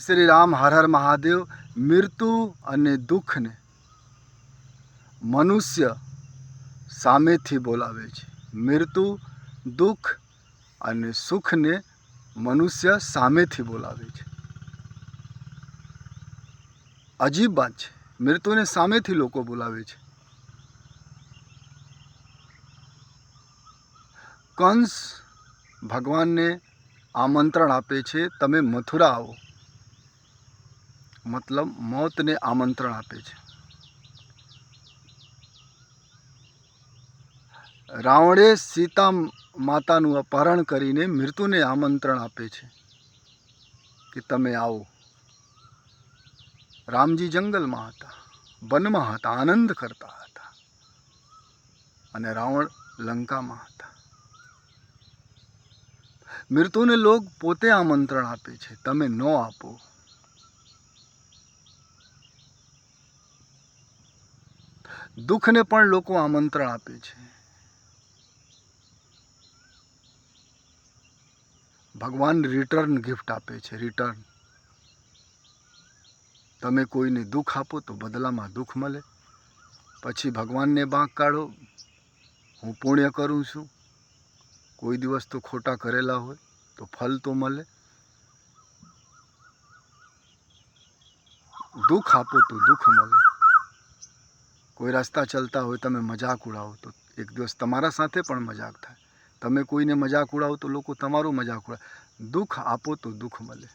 શ્રી રામ હર હર મહાદેવ. મૃત્યુ અને દુઃખને મનુષ્ય સામેથી બોલાવે છે. મૃત્યુ, દુઃખ અને સુખને મનુષ્ય સામેથી બોલાવે છે. અજીબ વાત છે. મૃત્યુને સામેથી લોકો બોલાવે છે. કંસ ભગવાનને આમંત્રણ આપે છે, તમે મથુરા આવો. મતલબ મોતને આમંત્રણ આપે છે. રાવણે સીતા માતાનું અપહરણ કરીને મૃત્યુને આમંત્રણ આપે છે કે તમે આવો. રામજી જંગલમાં હતા, વનમાં હતા, આનંદ કરતા હતા, અને રાવણ લંકામાં હતા. મૃત્યુને લોક પોતે આમંત્રણ આપે છે, તમે ન આપો. દુઃખને પણ લોકો આમંત્રણ આપે છે. ભગવાન રિટર્ન ગિફ્ટ આપે છે. રિટર્ન, તમે કોઈને દુઃખ આપો તો બદલામાં દુઃખ મળે. પછી ભગવાનને બાંક કાઢો, હું પુણ્ય કરું છું. કોઈ દિવસ તો ખોટા કરેલા હોય તો ફલ તો મળે. દુઃખ આપો તો દુઃખ મળે. કોઈ રસ્તા ચાલતા હોય, તમે મજાક ઉડાવો તો એક દિવસ તમારા સાથે પણ મજાક થાય. તમે કોઈને મજાક ઉડાવો તો લોકો તમારું મજાક ઉડાવે. દુઃખ આપો તો દુઃખ મળે.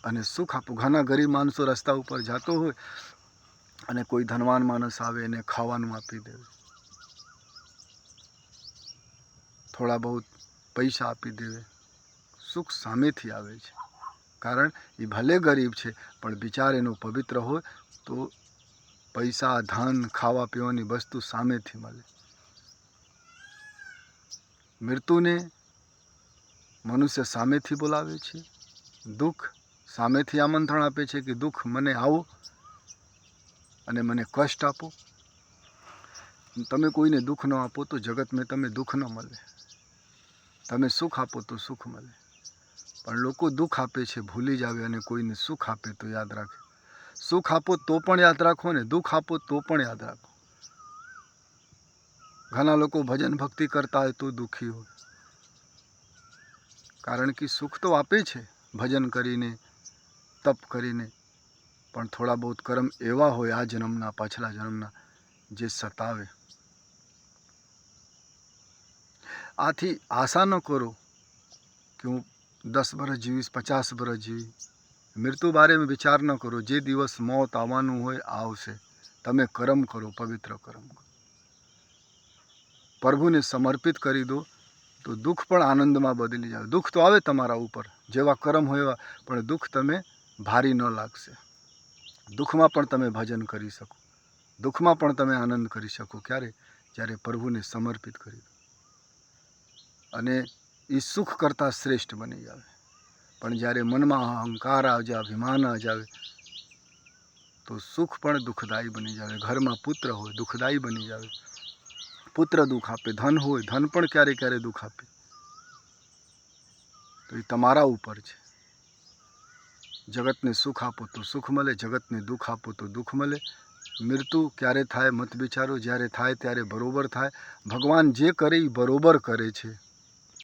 અને સુખ આપો. ઘણા ગરીબ માણસો રસ્તા ઉપર જતો હોય અને કોઈ ધનવાન માણસ આવે એને ખાવાનું આપી દે, થોડા બહુ પૈસા આપી દે. સુખ સામેથી આવે છે. કારણ એ ભલે ગરીબ છે પણ વિચાર એનો પવિત્ર હોય તો પૈસા, ધન, ખાવા પીવાની વસ્તુ સામેથી મળે. મૃત્યુને મનુષ્ય સામેથી બોલાવે છે. દુઃખ સામેથી આમંત્રણ આપે છે કે દુઃખ મને આવો અને મને કષ્ટ આપો. તમે કોઈને દુઃખ ન આપો તો જગતમાં તમે દુઃખ ન મળે. તમે સુખ આપો તો સુખ મળે. પણ લોકો દુઃખ આપે છે ભૂલી જ આવે, અને કોઈને સુખ આપે તો યાદ રાખે. સુખ આપો તો પણ યાદ રાખો ને દુઃખ આપો તો પણ યાદ રાખો. ઘણા લોકો ભજન ભક્તિ કરતા હોય તો દુઃખી હોય. કારણ કે સુખ તો આપે છે ભજન કરીને, તપ કરીને, પણ થોડા બહુ કર્મ એવા હોય આ જન્મના, પાછલા જન્મના, જે સતાવે. આથી આશા ન કરો કે હું 10 વર્ષ જીવીશ, 50 વર્ષ જીવી. મૃત્યુ બારેમાં વિચાર ન કરો. જે દિવસ મોત આવવાનું હોય આવશે. તમે કર્મ કરો, પવિત્ર કર્મ કરો, પ્રભુને સમર્પિત કરી દો તો દુઃખ પણ આનંદમાં બદલી જાય. દુઃખ તો આવે તમારા ઉપર, જેવા કર્મ હોય એવા, પણ દુઃખ તમે ભારી ન લાગશે. દુઃખમાં પણ તમે ભજન કરી શકો, દુઃખમાં પણ તમે આનંદ કરી શકો. ક્યારે? જ્યારે પ્રભુને સમર્પિત કરી દો અને એ સુખ કરતાં શ્રેષ્ઠ બની જાય. પણ જ્યારે મનમાં અહંકાર આવી જાય, અભિમાન આવી જાય, તો સુખ પણ દુઃખદાયી બની જાય. ઘરમાં પુત્ર હોય દુઃખદાયી બની જાય. પુત્ર દુઃખ આપે. ધન હોય, ધન પણ ક્યારે ક્યારે દુઃખ આપે. તો એ તમારા ઉપર છે. જગતને સુખ આપો તો સુખ મળે, જગતને દુઃખ આપો તો દુઃખ મળે. મૃત્યુ ક્યારે થાય મત વિચારો. જ્યારે થાય ત્યારે બરોબર થાય. ભગવાન જે કરે એ બરોબર કરે છે.